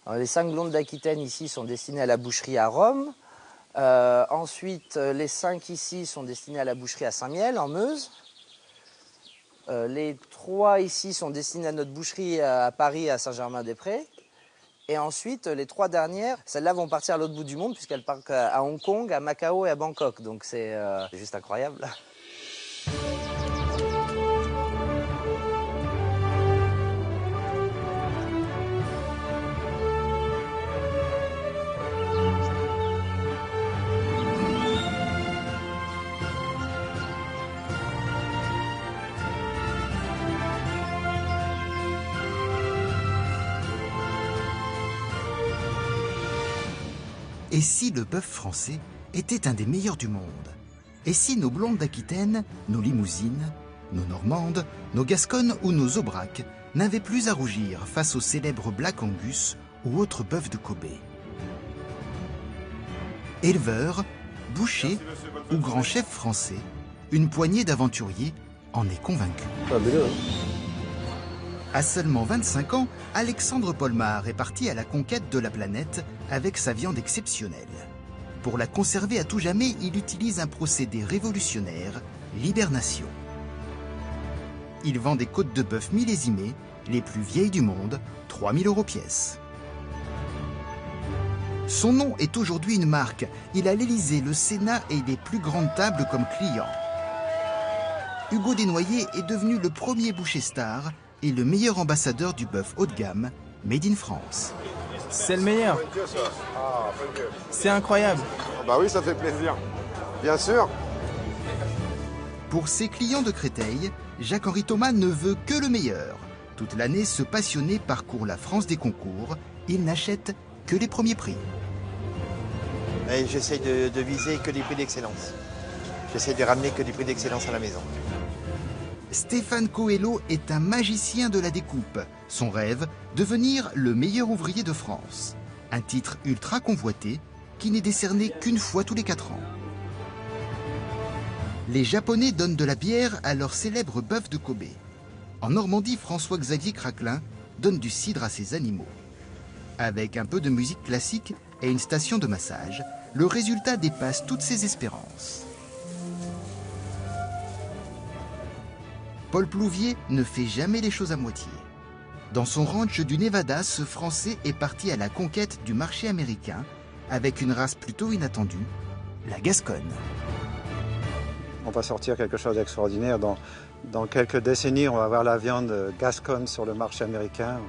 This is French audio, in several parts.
Alors, les 5 blondes d'Aquitaine ici sont destinées à la boucherie à Rome. Ensuite, les 5 ici sont destinés à la boucherie à Saint-Miel, en Meuse. Les 3 ici sont destinés à notre boucherie à Paris, à Saint-Germain-des-Prés. Et ensuite, les 3 dernières, celles-là vont partir à l'autre bout du monde, puisqu'elles partent à Hong Kong, à Macao et à Bangkok. Donc c'est juste incroyable. Et si le bœuf français était un des meilleurs du monde? Et si nos blondes d'Aquitaine, nos limousines, nos normandes, nos gasconnes ou nos aubracs n'avaient plus à rougir face aux célèbres Black Angus ou autres bœufs de Kobe? Éleveurs, bouchers ou grands chefs français, une poignée d'aventuriers en est convaincue. À seulement 25 ans, Alexandre Polmar est parti à la conquête de la planète avec sa viande exceptionnelle. Pour la conserver à tout jamais, il utilise un procédé révolutionnaire, l'hibernation. Il vend des côtes de bœuf millésimées, les plus vieilles du monde, 3 000 € pièce. Son nom est aujourd'hui une marque. Il a l'Élysée, le Sénat et les plus grandes tables comme clients. Hugo Desnoyers est devenu le premier boucher star et le meilleur ambassadeur du bœuf haut de gamme, made in France. C'est le meilleur. C'est incroyable. Bah oui, ça fait plaisir. Bien sûr. Pour ses clients de Créteil, Jacques-Henri Thomas ne veut que le meilleur. Toute l'année, ce passionné parcourt la France des concours. Il n'achète que les premiers prix. J'essaie de viser que des prix d'excellence. J'essaie de ramener que des prix d'excellence à la maison. Stéphane Coelho est un magicien de la découpe. Son rêve, devenir le meilleur ouvrier de France. Un titre ultra convoité qui n'est décerné qu'une fois tous les 4 ans. Les Japonais donnent de la bière à leur célèbre bœuf de Kobe. En Normandie, François-Xavier Craquelin donne du cidre à ses animaux. Avec un peu de musique classique et une station de massage, le résultat dépasse toutes ses espérances. Paul Plouvier ne fait jamais les choses à moitié. Dans son ranch du Nevada, ce Français est parti à la conquête du marché américain avec une race plutôt inattendue, la Gasconne. On va sortir quelque chose d'extraordinaire. Dans quelques décennies, on va avoir la viande Gasconne sur le marché américain.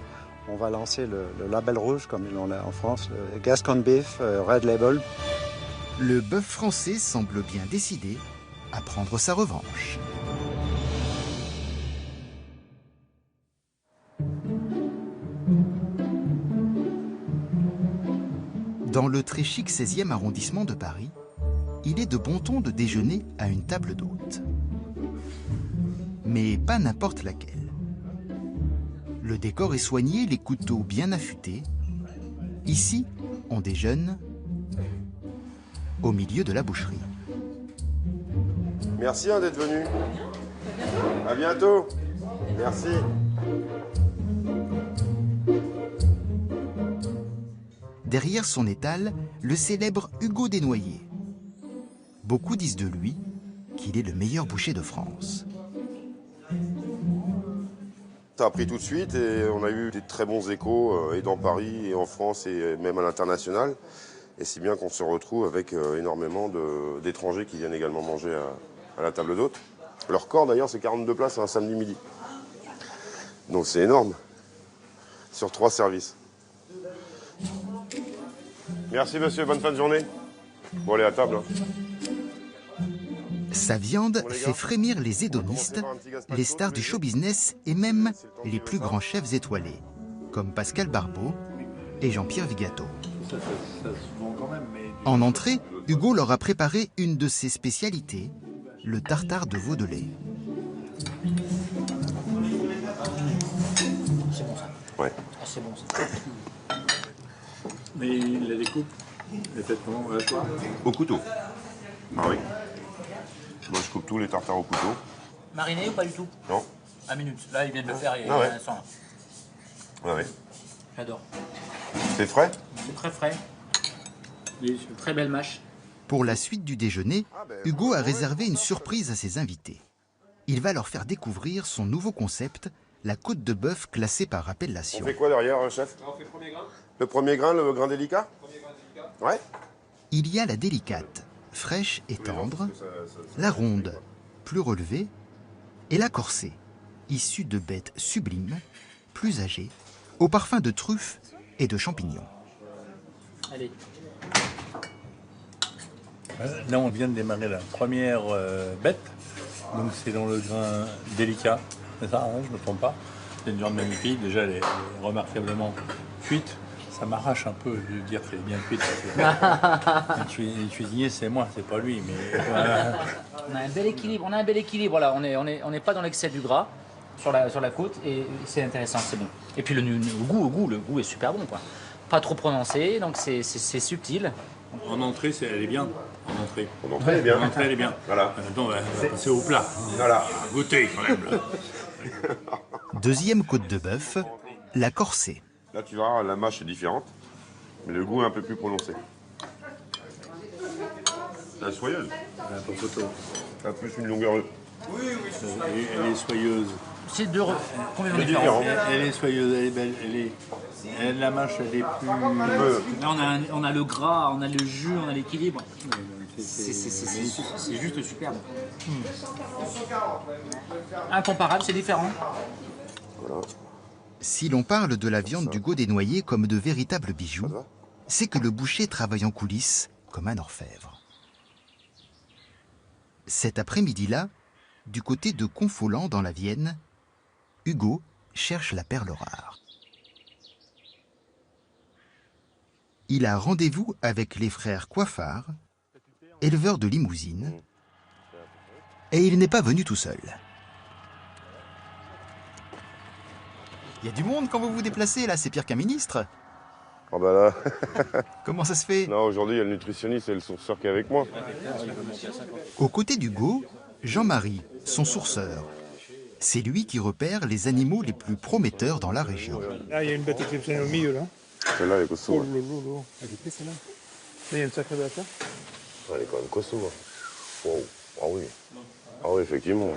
On va lancer le label rouge, comme on l'a en France, le Gascon Beef Red Label. Le bœuf français semble bien décidé à prendre sa revanche. Dans le très chic 16e arrondissement de Paris, il est de bon ton de déjeuner à une table d'hôte. Mais pas n'importe laquelle. Le décor est soigné, les couteaux bien affûtés. Ici, on déjeune au milieu de la boucherie. Merci d'être venu. À bientôt. Merci. Derrière son étal, le célèbre Hugo Desnoyers. Beaucoup disent de lui qu'il est le meilleur boucher de France. Ça a pris tout de suite et on a eu des très bons échos et dans Paris et en France et même à l'international. Et si bien qu'on se retrouve avec énormément d'étrangers qui viennent également manger à la table d'hôte. Leur record d'ailleurs c'est 42 places un samedi midi. Donc c'est énorme. Sur 3 services. Merci monsieur, bonne fin de journée. Bon allez à table. Sa viande fait frémir les hédonistes, les stars du show business et même les plus grands chefs étoilés, comme Pascal Barbeau et Jean-Pierre Vigato. En entrée, Hugo leur a préparé une de ses spécialités, le tartare de veau de lait. C'est bon ça. Ouais. Ah, c'est bon ça. Mais la découpe est faite comment? À la poire? Au couteau. Ah oui. Moi je coupe tous les tartares au couteau. Mariné ou pas du tout? Non. À minute. Là, ils viennent de le faire il y a Ah ouais. un instant. Ouais, ouais. J'adore. C'est frais? C'est très frais. Oui, c'est une très belle mâche. Pour la suite du déjeuner, Hugo a réservé une surprise à ses invités. Il va leur faire découvrir son nouveau concept, la côte de bœuf classée par appellation. On fait quoi derrière, chef? On fait le premier grain. Le premier grain, le grain délicat? Ouais. Il y a la délicate, fraîche et tendre, la ronde, plus relevée, et la corsée, issue de bêtes sublimes, plus âgées, au parfum de truffes et de champignons. Allez. Là, on vient de démarrer la première bête. Donc, c'est dans le grain délicat. C'est ça, hein, je ne me trompe pas. C'est une viande magnifique. Déjà, elle est remarquablement cuite. Ça m'arrache un peu de dire qu'elle est bien cuite. Le cuisinier, c'est moi, c'est pas lui. Mais voilà. On a un bel équilibre. Là. On n'est pas dans l'excès du gras sur la côte et c'est intéressant, c'est bon. Et puis le goût est super bon, quoi. Pas trop prononcé, donc c'est subtil. En entrée, elle est bien. En entrée. Elle est bien. En entrée, elle est bien. Voilà. Maintenant, c'est au plat. Voilà. Goûtez quand même. Là. Deuxième côte de bœuf, la corsée. Là, tu vois, la mâche est différente, mais le goût est un peu plus prononcé. La soyeuse. La photo. Un peu plus une longueur. Elle est soyeuse. C'est deux complètement C'est différents. différent. Elle est soyeuse, elle est belle. La mâche, elle est plus. Là, on a le gras, on a le jus, on a l'équilibre. C'est juste superbe. Incomparable, c'est différent. Voilà. Si l'on parle de la viande d'Hugo Desnoyers comme de véritables bijoux, c'est que le boucher travaille en coulisses comme un orfèvre. Cet après-midi-là, du côté de Confolens dans la Vienne, Hugo cherche la perle rare. Il a rendez-vous avec les frères Coiffard, éleveurs de limousines, et il n'est pas venu tout seul. Il y a du monde quand vous vous déplacez, là, c'est pire qu'un ministre. Oh bah là. Comment ça se fait? Non, aujourd'hui, il y a le nutritionniste et le sourceur qui est avec moi. Aux côtés d'Hugo, Jean-Marie, son sourceur. C'est lui qui repère les animaux les plus prometteurs dans la région. Là, il y a une bête exceptionnelle au milieu, là. Celle-là, elle est costaud. Oh, lolo. Elle est celle-là. Là, il y a une sacrée bête, là. Elle est quand même costaud. Wow. Ah oui. Ah oui, effectivement.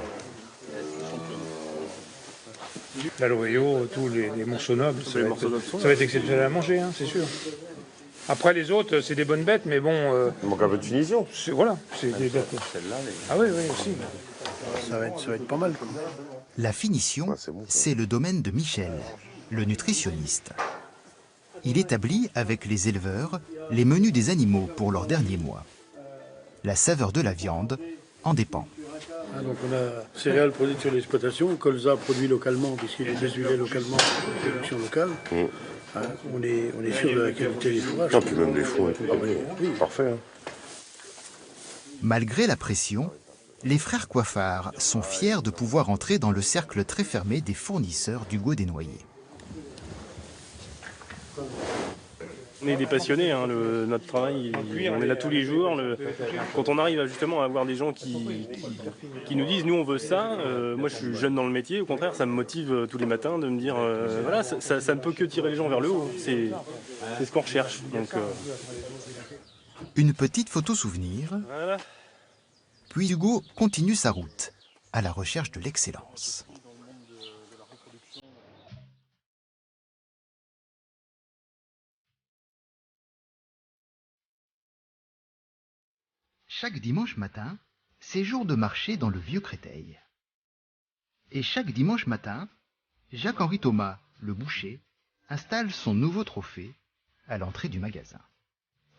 Là, l'Oreo, tous les morceaux nobles, ça va être exceptionnel à manger, hein, c'est sûr. Après, les autres, c'est des bonnes bêtes, mais bon... Il manque un peu de finition. Voilà, c'est des bêtes. Ah oui, aussi. Ça va être pas mal. La finition, c'est le domaine de Michel, le nutritionniste. Il établit avec les éleveurs les menus des animaux pour leurs derniers mois. La saveur de la viande en dépend. Ah, donc on a céréales produites sur l'exploitation, colza produit localement puisqu'il est désuilé localement, production locale. Ah, on est sûr de la qualité des fourrages. Non, puis même les fours, oui, parfait. Hein. Malgré la pression, les frères Coiffard sont fiers de pouvoir entrer dans le cercle très fermé des fournisseurs d'Hugo Desnoyers. On est des passionnés, hein, notre travail, on est là tous les jours. Quand on arrive justement à avoir des gens qui nous disent « nous on veut ça », moi je suis jeune dans le métier, au contraire ça me motive tous les matins de me dire voilà, ça ne peut que tirer les gens vers le haut, c'est ce qu'on recherche. Donc, Une petite photo souvenir, voilà. Puis Hugo continue sa route à la recherche de l'excellence. Chaque dimanche matin, c'est jour de marché dans le vieux Créteil. Et chaque dimanche matin, Jacques-Henri Thomas, le boucher, installe son nouveau trophée à l'entrée du magasin.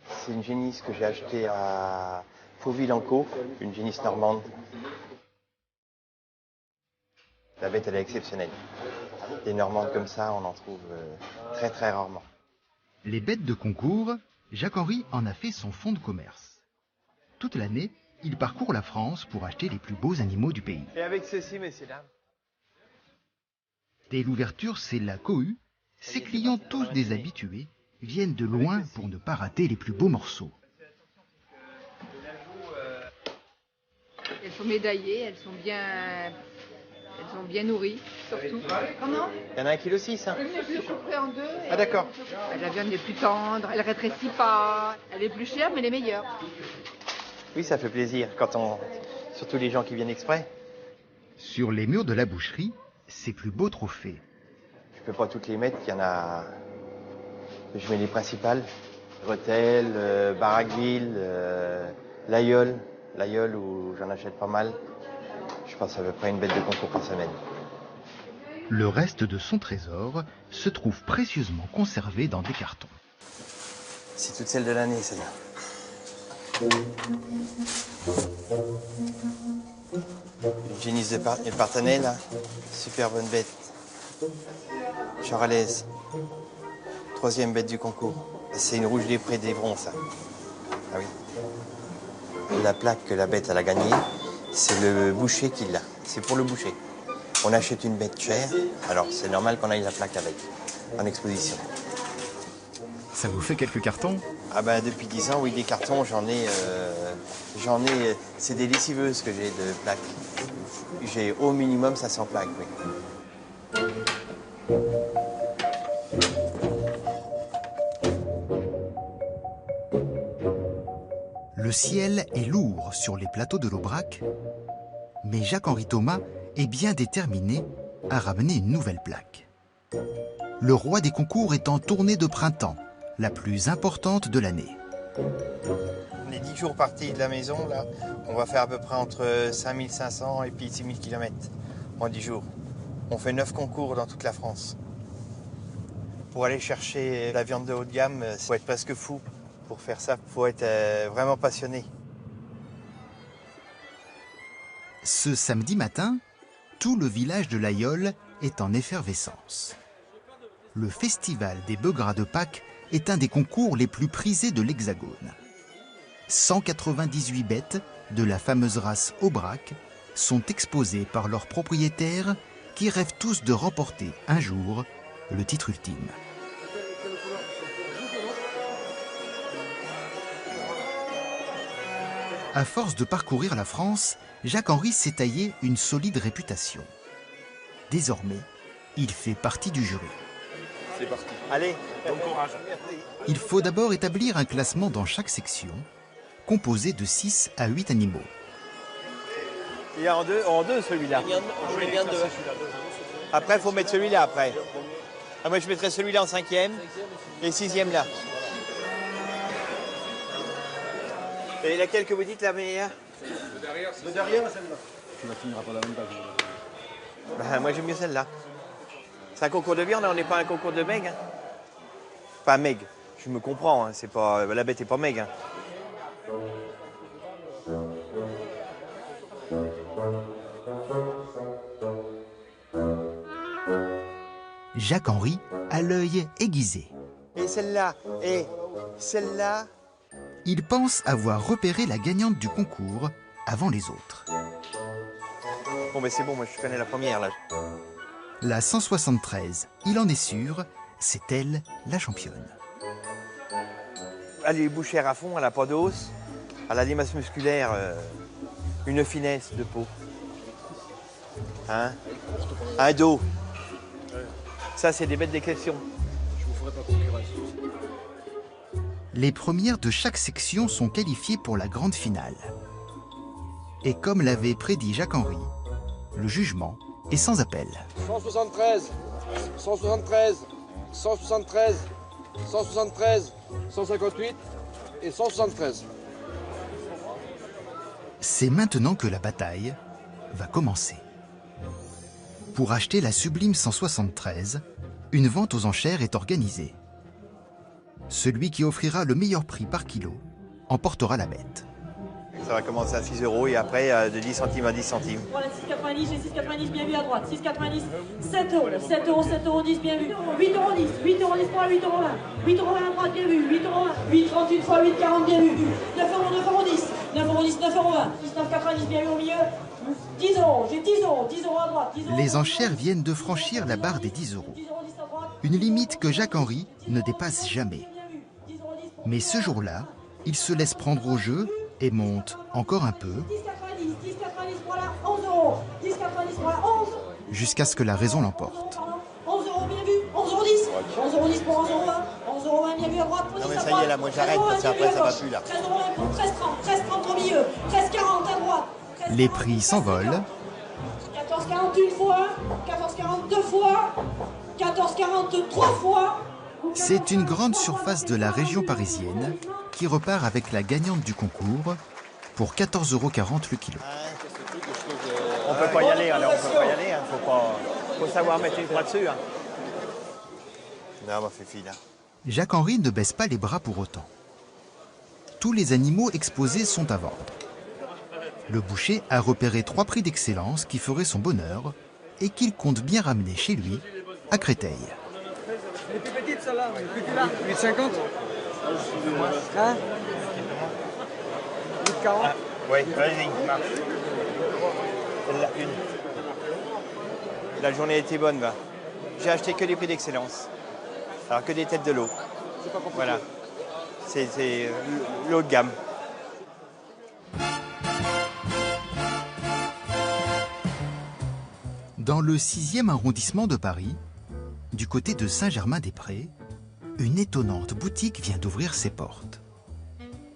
C'est une génisse que j'ai achetée à Fauville-en-Caux, une génisse normande. La bête, elle est exceptionnelle. Des normandes comme ça, on en trouve très très rarement. Les bêtes de concours, Jacques-Henri en a fait son fonds de commerce. Toute l'année, il parcourt la France pour acheter les plus beaux animaux du pays. Et avec ceci, messieurs, dames. Dès l'ouverture, c'est la cohue. Ses clients, tous des habitués, viennent de loin pour ne pas rater les plus beaux morceaux. Elles sont médaillées, elles sont bien Ils sont bien nourris, surtout. Comment? Il y en a 1,6 kg, hein? Je couperai en deux. Ah d'accord. La viande est plus tendre, elle rétrécit pas. Elle est plus chère, mais elle est meilleure. Oui, ça fait plaisir, surtout les gens qui viennent exprès. Sur les murs de la boucherie, ses plus beaux trophées. Je peux pas toutes les mettre, il y en a... Je mets les principales. Rethel, Barraqueville, l'Aïeul où j'en achète pas mal. Je passe à peu près une bête de concours par semaine. Le reste de son trésor se trouve précieusement conservé dans des cartons. C'est toutes celles de l'année, celle-là. Une génisse de Partenay, là. Super bonne bête. Charalaise. 3e bête du concours. C'est une rouge des Prés d'Evron, ça. Ah oui. La plaque que la bête elle a gagnée, c'est le boucher qui l'a. C'est pour le boucher. On achète une bête chère, alors c'est normal qu'on aille la plaque avec, en exposition. Ça vous fait quelques cartons? Ah ben depuis 10 ans, oui, des cartons, j'en ai, c'est des lessiveuses que j'ai de plaques. J'ai au minimum 500 plaques, oui. Le ciel est lourd sur les plateaux de l'Aubrac, mais Jacques-Henri Thomas est bien déterminé à ramener une nouvelle plaque. Le roi des concours est en tournée de printemps, la plus importante de l'année. On est 10 jours partis de la maison, là. On va faire à peu près entre 5500 et puis 6000 km en 10 jours. On fait 9 concours dans toute la France. Pour aller chercher la viande de haut de gamme, il faut être presque fou. Pour faire ça, il faut être vraiment passionné. Ce samedi matin, tout le village de l'Aïeul est en effervescence. Le festival des bœufs gras de Pâques est un des concours les plus prisés de l'Hexagone. 198 bêtes de la fameuse race Aubrac sont exposées par leurs propriétaires qui rêvent tous de remporter un jour le titre ultime. À force de parcourir la France, Jacques-Henri s'est taillé une solide réputation. Désormais, il fait partie du jury. C'est parti. Allez, bon courage. Il faut d'abord établir un classement dans chaque section, composé de 6 à 8 animaux. Il y a en deux celui-là. Après, il faut mettre celui-là après. Ah, moi, je mettrais celui-là en 5e et 6e là. Et laquelle que vous dites la meilleure? Le derrière, celle-là. Tu la finiras pas davantage. Ben, moi, j'aime mieux celle-là. C'est un concours de viande, on n'est pas un concours de meg. Hein. Pas meg, je me comprends, hein, c'est pas, la bête n'est pas meg. Hein. Jacques-Henri a l'œil aiguisé. Et celle-là, et celle-là. Il pense avoir repéré la gagnante du concours avant les autres. Bon, ben c'est bon, moi je connais la première là. La 173, il en est sûr, c'est elle la championne. Elle est bouchère à fond, elle n'a pas d'os, elle a des masses musculaires, une finesse de peau. Hein? Un dos. Ça, c'est des bêtes d'exception. Je vous ferai pas concurrence. Les premières de chaque section sont qualifiées pour la grande finale. Et comme l'avait prédit Jacques-Henri, le jugement est sans appel. 173, 173, 173, 173, 158 et 173. C'est maintenant que la bataille va commencer. Pour acheter la sublime 173, une vente aux enchères est organisée. Celui qui offrira le meilleur prix par kilo emportera la bête. Ça va commencer à 6 € et après de 10 centimes à 10 centimes. Voilà, 6,90, j'ai 6,90 bien vu à droite. 6,90, 7 €, 7 €, 7 € 10 bien vu. 8,10 €, 8,10 € pour la 8,20 €. 8,20 € à droite bien vu. 8,20 €, 8,30 une fois 8,40 bien vu. 9 €, 9,10 €, 9,10 €, 9,20 €. 19,90 bien vu au milieu. 10 €, j'ai 10 €, 10 € à droite. 10 € Les enchères viennent de franchir la barre des 10 €. Une limite que Jacques-Henri ne dépasse jamais. Mais ce jour-là, il se laisse prendre au jeu et monte encore un peu. 10,90, 10,90, voilà, 11 €. 10,90, voilà, 11, jusqu'à ce que la raison l'emporte. 11 € bien vu, 11 € 10, 11 € 10 pour 11 € 20, 11 € 20 bien vu à droite. Non mais ça y est là, moi j'arrête parce qu'après ça va plus là. 13 € 20 pour 13 30, 13 30 au milieu, 13 40 à droite. Les prix s'envolent. 14 40 une fois, 14 40 deux fois, 14 40 trois fois. C'est une grande surface de la région parisienne qui repart avec la gagnante du concours pour 14,40 € le kilo. On peut pas y aller, alors on peut pas y aller, hein. Faut savoir mettre une croix dessus. Hein. Non, ma fifi là. Jacques-Henri ne baisse pas les bras pour autant. Tous les animaux exposés sont à vendre. Le boucher a repéré 3 prix d'excellence qui feraient son bonheur et qu'il compte bien ramener chez lui, à Créteil. Les plus petites, celle-là, les plus là. 8,50 Hein 8,40 Oui, vas-y, marche. Celle-là, une. La journée était bonne, va. J'ai acheté que des prix d'excellence. Alors que des têtes de l'eau. Voilà. C'est l'eau de gamme. Dans le 6e arrondissement de Paris, du côté de Saint-Germain-des-Prés, une étonnante boutique vient d'ouvrir ses portes.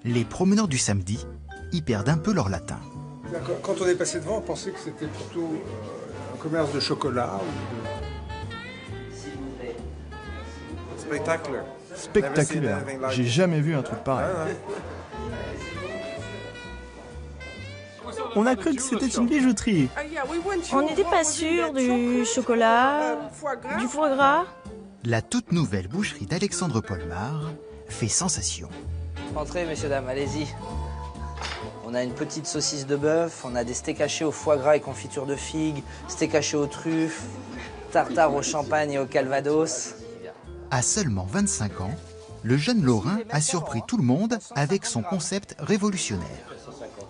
Les promeneurs du samedi y perdent un peu leur latin. Quand on est passé devant, on pensait que c'était plutôt un commerce de chocolat ou de... Spectaculaire. Spectaculaire. J'ai jamais vu un truc pareil. On a cru que c'était une bijouterie. On n'était pas sûr du chocolat, du foie gras. La toute nouvelle boucherie d'Alexandre Polmar fait sensation. Entrez, messieurs, dames, allez-y. On a une petite saucisse de bœuf, on a des steaks hachés au foie gras et confiture de figues, steaks hachés aux truffes, tartare au champagne et au calvados. À seulement 25 ans, le jeune Lorrain a surpris tout le monde avec son concept révolutionnaire.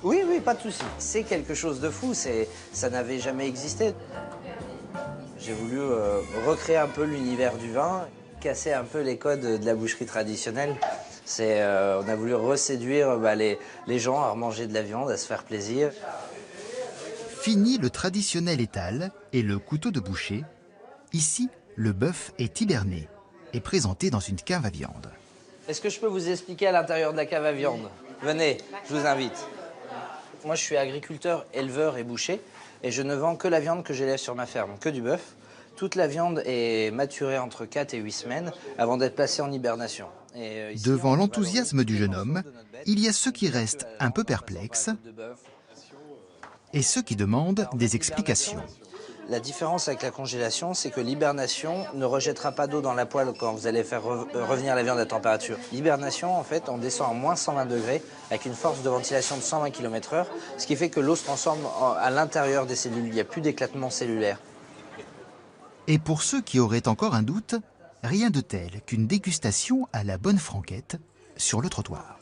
Oui, pas de souci. C'est quelque chose de fou, ça n'avait jamais existé. J'ai voulu recréer un peu l'univers du vin, casser un peu les codes de la boucherie traditionnelle. On a voulu reséduire les gens à manger de la viande, à se faire plaisir. Fini le traditionnel étal et le couteau de boucher. Ici, le bœuf est hiberné et présenté dans une cave à viande. Est-ce que je peux vous expliquer à l'intérieur de la cave à viande? Venez, je vous invite. Moi, je suis agriculteur, éleveur et boucher, et je ne vends que la viande que j'élève sur ma ferme, que du bœuf. Toute la viande est maturée entre 4 et 8 semaines avant d'être placée en hibernation. Ici, devant l'enthousiasme du jeune homme, il y a ceux qui restent un peu perplexes et ceux qui demandent des explications. La différence avec la congélation, c'est que l'hibernation ne rejettera pas d'eau dans la poêle quand vous allez faire revenir la viande à température. L'hibernation, en fait, on descend à moins 120 degrés avec une force de ventilation de 120 km/h, ce qui fait que l'eau se transforme à l'intérieur des cellules. Il n'y a plus d'éclatement cellulaire. Et pour ceux qui auraient encore un doute, rien de tel qu'une dégustation à la bonne franquette sur le trottoir.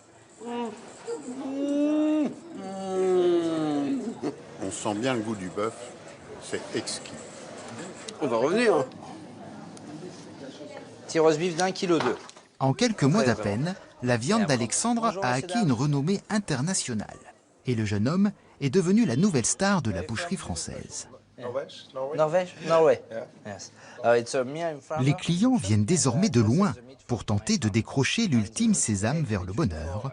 On sent bien le goût du bœuf. C'est exquis. On va revenir. Petit roast beef d'1,2 kg. En quelques mois d'à peine, la viande d'Alexandre a acquis une renommée internationale. Et le jeune homme est devenu la nouvelle star de la boucherie française. Norvège? Norway. Yes. Les clients viennent désormais de loin pour tenter de décrocher l'ultime sésame vers le bonheur,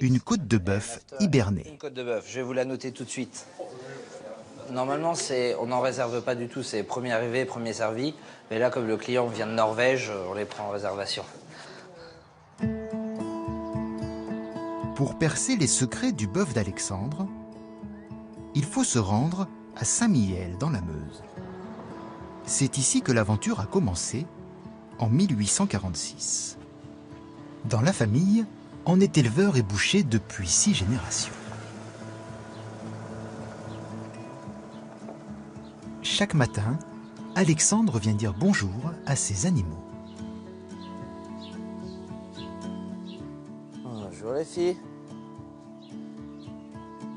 une côte de bœuf hibernée. Une côte de bœuf, je vais vous la noter tout de suite. Normalement, on n'en réserve pas du tout, c'est premier arrivé, premier servi. Mais là, comme le client vient de Norvège, on les prend en réservation. Pour percer les secrets du bœuf d'Alexandre, il faut se rendre à Saint-Mihiel, dans la Meuse. C'est ici que l'aventure a commencé, en 1846. Dans la famille, on est éleveur et boucher depuis 6 générations. Chaque matin, Alexandre vient dire bonjour à ses animaux. Bonjour les filles.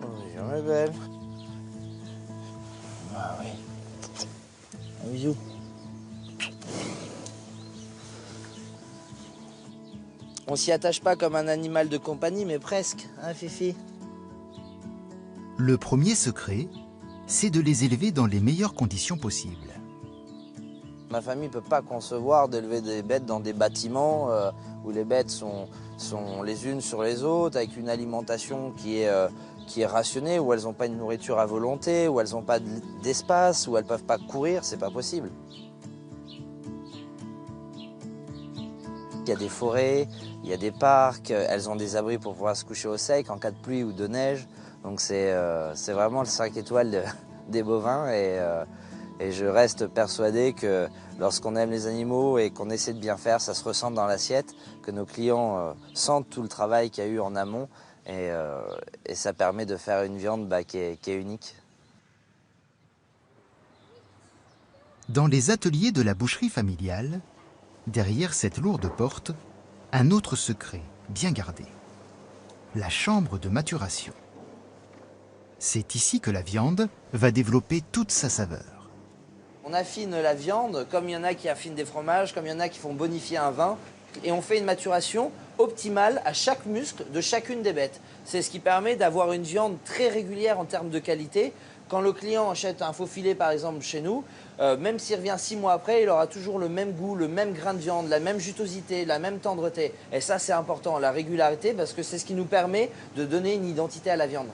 Bonjour mes belles. Ah oui. Un bisou. On s'y attache pas comme un animal de compagnie, mais presque, hein Fifi? Le premier secret, c'est de les élever dans les meilleures conditions possibles. Ma famille ne peut pas concevoir d'élever des bêtes dans des bâtiments où les bêtes sont les unes sur les autres, avec une alimentation qui est rationnée, où elles n'ont pas une nourriture à volonté, où elles n'ont pas d'espace, où elles ne peuvent pas courir, c'est pas possible. Il y a des forêts, il y a des parcs, elles ont des abris pour pouvoir se coucher au sec en cas de pluie ou de neige. Donc c'est vraiment le 5 étoiles des bovins et je reste persuadé que lorsqu'on aime les animaux et qu'on essaie de bien faire, ça se ressent dans l'assiette, que nos clients sentent tout le travail qu'il y a eu en amont et ça permet de faire une viande qui est unique. Dans les ateliers de la boucherie familiale, derrière cette lourde porte, un autre secret bien gardé, la chambre de maturation. C'est ici que la viande va développer toute sa saveur. On affine la viande, comme il y en a qui affinent des fromages, comme il y en a qui font bonifier un vin, et on fait une maturation optimale à chaque muscle de chacune des bêtes. C'est ce qui permet d'avoir une viande très régulière en termes de qualité. Quand le client achète un faux filet, par exemple, chez nous, même s'il revient 6 mois après, il aura toujours le même goût, le même grain de viande, la même jutosité, la même tendreté. Et ça, c'est important, la régularité, parce que c'est ce qui nous permet de donner une identité à la viande.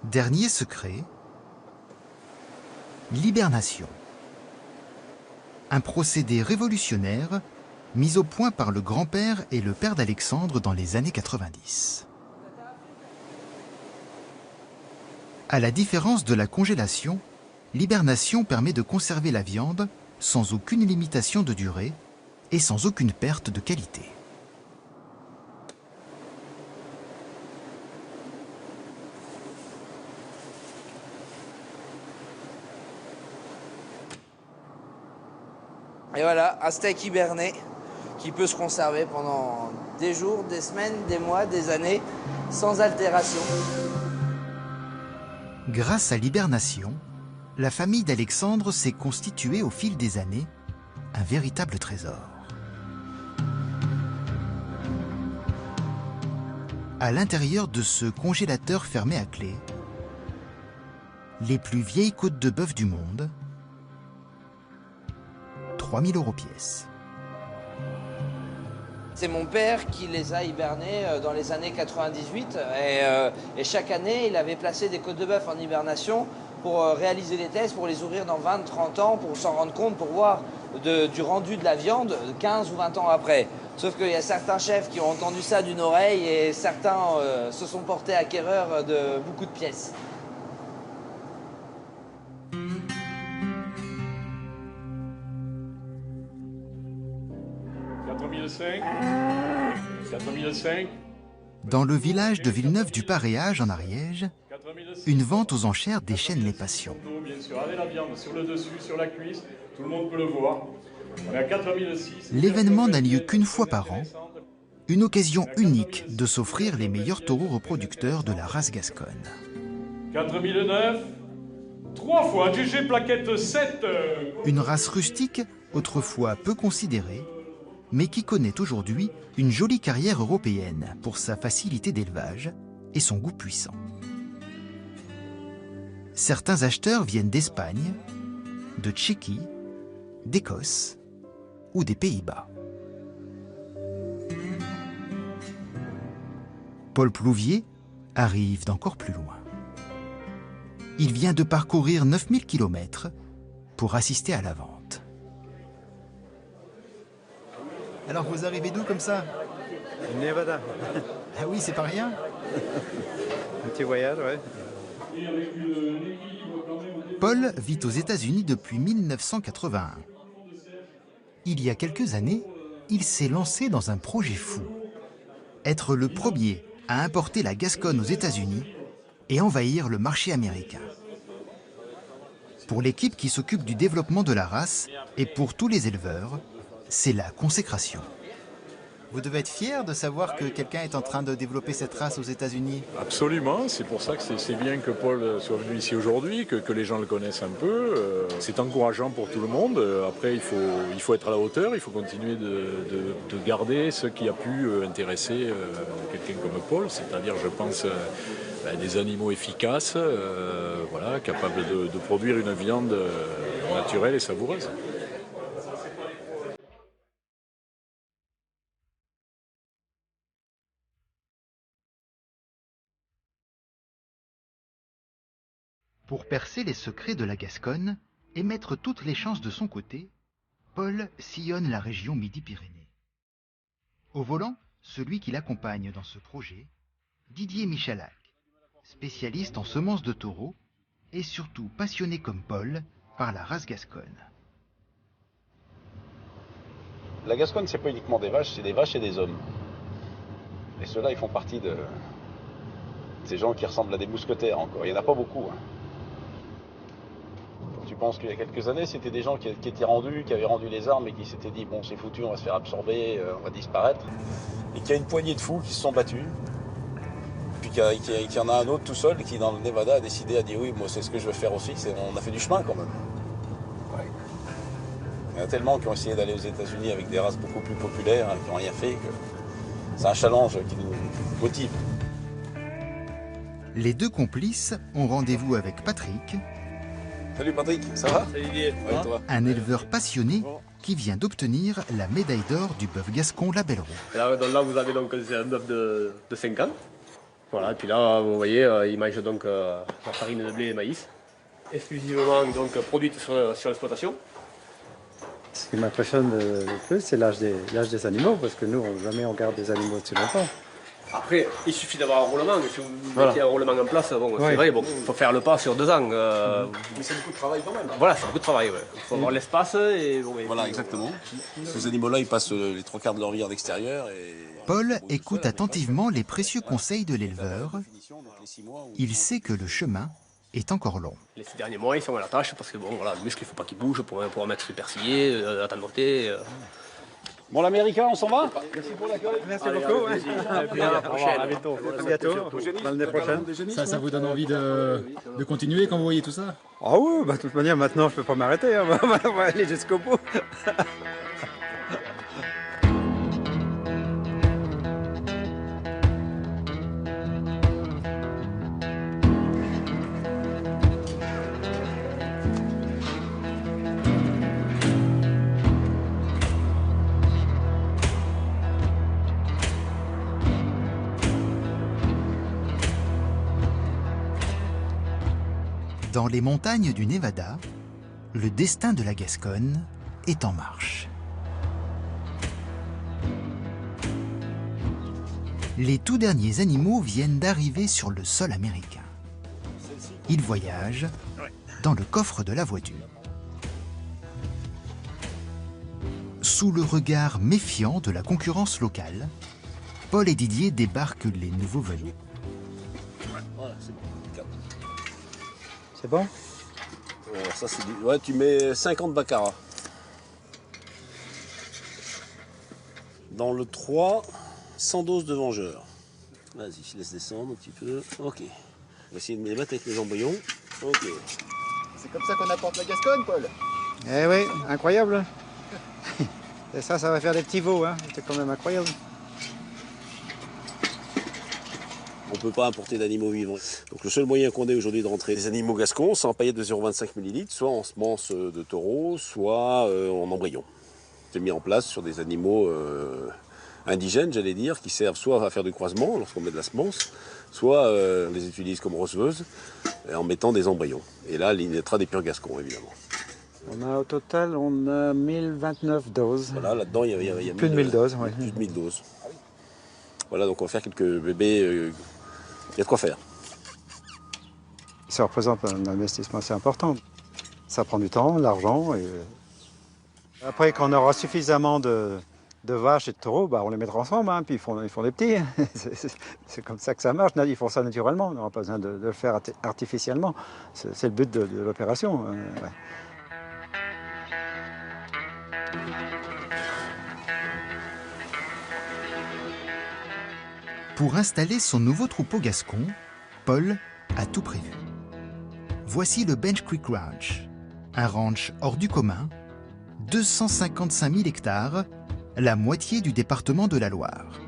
Dernier secret, l'hibernation. Un procédé révolutionnaire mis au point par le grand-père et le père d'Alexandre dans les années 90. À la différence de la congélation, l'hibernation permet de conserver la viande sans aucune limitation de durée et sans aucune perte de qualité. Et voilà, un steak hiberné qui peut se conserver pendant des jours, des semaines, des mois, des années, sans altération. Grâce à l'hibernation, la famille d'Alexandre s'est constituée au fil des années un véritable trésor. À l'intérieur de ce congélateur fermé à clé, les plus vieilles côtes de bœuf du monde, 3 000 € pièce. C'est mon père qui les a hibernés dans les années 98 et chaque année il avait placé des côtes de bœuf en hibernation pour réaliser des tests, pour les ouvrir dans 20-30 ans, pour s'en rendre compte, pour voir du rendu de la viande 15 ou 20 ans après. Sauf qu'il y a certains chefs qui ont entendu ça d'une oreille et certains se sont portés acquéreurs de beaucoup de pièces. Dans le village de Villeneuve-du-Paréage en Ariège, une vente aux enchères déchaîne les passions. L'événement n'a lieu qu'une fois par an, une occasion unique de s'offrir les meilleurs taureaux reproducteurs de la race gasconne. 4009, 3 fois GG plaquette 7. Une race rustique, autrefois peu considérée, mais qui connaît aujourd'hui une jolie carrière européenne pour sa facilité d'élevage et son goût puissant. Certains acheteurs viennent d'Espagne, de Tchéquie, d'Écosse ou des Pays-Bas. Paul Plouvier arrive d'encore plus loin. Il vient de parcourir 9000 km pour assister à la vente. Alors vous arrivez d'où comme ça? Nevada. Ah oui, c'est pas rien. Un petit voyage, ouais. Paul vit aux États-Unis depuis 1981. Il y a quelques années, il s'est lancé dans un projet fou. Être le premier à importer la Gasconne aux États-Unis et envahir le marché américain. Pour l'équipe qui s'occupe du développement de la race et pour tous les éleveurs, c'est la consécration. Vous devez être fier de savoir que quelqu'un est en train de développer cette race aux États-Unis. Absolument, c'est pour ça que c'est bien que Paul soit venu ici aujourd'hui, que les gens le connaissent un peu. C'est encourageant pour tout le monde. Après, il faut être à la hauteur, il faut continuer de garder ce qui a pu intéresser quelqu'un comme Paul, c'est-à-dire, je pense, des animaux efficaces, voilà, capables de produire une viande naturelle et savoureuse. Pour percer les secrets de la Gascogne et mettre toutes les chances de son côté, Paul sillonne la région Midi-Pyrénées. Au volant, celui qui l'accompagne dans ce projet, Didier Michalak, spécialiste en semences de taureaux et surtout passionné comme Paul par la race gasconne. La Gascogne, c'est pas uniquement des vaches, c'est des vaches et des hommes. Et ceux-là, ils font partie de ces gens qui ressemblent à des mousquetaires encore. Il n'y en a pas beaucoup. Hein. Tu penses qu'il y a quelques années, c'était des gens qui étaient rendus, qui avaient rendu les armes et qui s'étaient dit bon, c'est foutu, on va se faire absorber, on va disparaître. Et qu'il y a une poignée de fous qui se sont battus. Puis qu'il y en a un autre tout seul qui, dans le Nevada, a décidé, a dit oui, moi c'est ce que je veux faire aussi. On a fait du chemin quand même. Ouais. Il y en a tellement qui ont essayé d'aller aux États-Unis avec des races beaucoup plus populaires, qui n'ont rien fait, que c'est un challenge qui nous motive. Les deux complices ont rendez-vous avec Patrick. Salut Patrick, ça va? Salut Didier. Ouais, toi. Un éleveur passionné qui vient d'obtenir la médaille d'or du bœuf gascon La Belle Roue. Là, vous avez donc un bœuf de 5 ans. Voilà, et puis là, vous voyez, il mange donc la farine de blé et de maïs, exclusivement donc produite sur l'exploitation. Ce qui m'impressionne le plus, c'est l'âge des animaux, parce que nous, jamais on garde des animaux aussi longtemps. Après, il suffit d'avoir un roulement. Si vous mettez un roulement en place, bon, c'est vrai, bon, il faut faire le pas sur 2 ans. Mais c'est beaucoup de travail quand même. Voilà, c'est beaucoup de travail. Il faut avoir l'espace et... Bon, voilà, exactement. Ces animaux-là, ils passent les 3/4 de leur vie en extérieur. Et... Paul écoute attentivement les précieux conseils de l'éleveur. Il sait que le chemin est encore long. Les 6 derniers mois, ils sont à la tâche parce que bon, voilà, le muscle, il ne faut pas qu'il bouge pour mettre du persillé, attendre monter. Bon, l'américain, on s'en va? Merci pour l'accueil. Merci beaucoup. Ouais. Et puis à la prochaine. À bientôt. À bientôt. L'année prochaine. Ça vous donne envie de continuer quand vous voyez tout ça? Ah oui, de toute manière, maintenant, je ne peux pas m'arrêter. Hein. On va aller jusqu'au bout. Dans les montagnes du Nevada, le destin de la Gascogne est en marche. Les tout derniers animaux viennent d'arriver sur le sol américain. Ils voyagent dans le coffre de la voiture. Sous le regard méfiant de la concurrence locale, Paul et Didier débarquent les nouveaux venus. Voilà, c'est bon. C'est bon? Alors ça, c'est du... Ouais, tu mets 50 baccarat. Dans le 3, 100 doses de vengeur. Vas-y, je laisse descendre un petit peu. Ok. On va essayer de me les mettre avec les embryons. Ok. C'est comme ça qu'on apporte la Gascogne, Paul? Eh oui, incroyable. Et ça va faire des petits veaux, hein. C'est quand même incroyable. On ne peut pas importer d'animaux vivants. Donc le seul moyen qu'on ait aujourd'hui de rentrer des animaux gascons, c'est en paillettes de 0,25 ml, soit en semences de taureau, soit en embryon. C'est mis en place sur des animaux indigènes, j'allais dire, qui servent soit à faire du croisement lorsqu'on met de la semence, soit on les utilise comme receveuses en mettant des embryons. Et là, il naîtra des purs gascons, évidemment. Au total, on a 1029 doses. Voilà, là-dedans, il y a plus de 1000 doses. Ouais. Plus de 1000 doses. Voilà, donc on va faire quelques bébés. Il y a de quoi faire. Ça représente un investissement assez important. Ça prend du temps, l'argent. Et... Après, quand on aura suffisamment de vaches et de taureaux, on les mettra ensemble, hein, puis ils font des petits. C'est comme ça que ça marche. Ils font ça naturellement. On n'aura pas besoin de le faire artificiellement. C'est le but de l'opération. Ouais. Pour installer son nouveau troupeau gascon, Paul a tout prévu. Voici le Bench Creek Ranch, un ranch hors du commun, 255 000 hectares, la moitié du département de la Loire.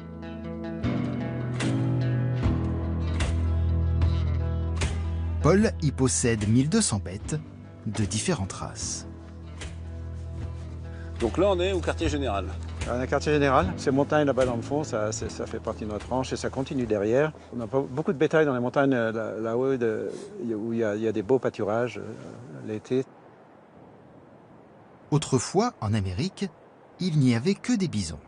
Paul y possède 1200 bêtes de différentes races. Donc là, on est au quartier général. On est au quartier général, ces montagnes là-bas dans le fond, ça fait partie de notre ranch et ça continue derrière. On a beaucoup de bétail dans les montagnes là-haut où il y a des beaux pâturages l'été. Autrefois, en Amérique, il n'y avait que des bisons.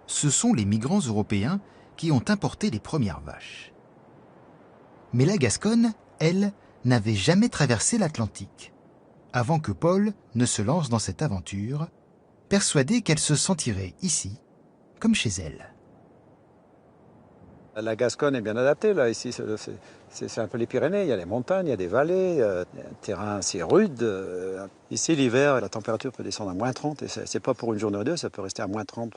Ce sont les migrants européens qui ont importé les premières vaches. Mais la Gascogne, elle, n'avait jamais traversé l'Atlantique, avant que Paul ne se lance dans cette aventure, persuadée qu'elle se sentirait ici, comme chez elle. La Gascogne est bien adaptée, là, ici, c'est un peu les Pyrénées, il y a les montagnes, il y a des vallées, un terrain assez rude. Ici, l'hiver, la température peut descendre à moins 30, et c'est pas pour une journée ou deux, ça peut rester à moins 30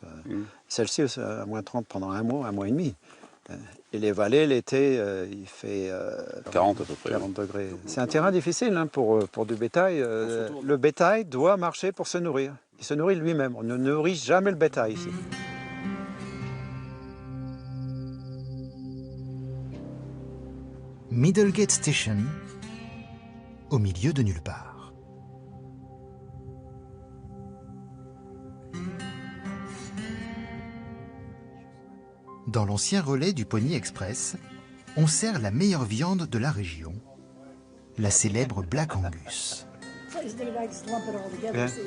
Celsius, à moins 30 pendant un mois et demi. Et les vallées, l'été, il fait 40 à peu près. 40 degrés. C'est un terrain difficile hein, pour du bétail. Le bétail doit marcher pour se nourrir. Il se nourrit lui-même. On ne nourrit jamais le bétail ici. Middlegate Station, au milieu de nulle part. Dans l'ancien relais du Pony Express, on sert la meilleure viande de la région, la célèbre Black Angus.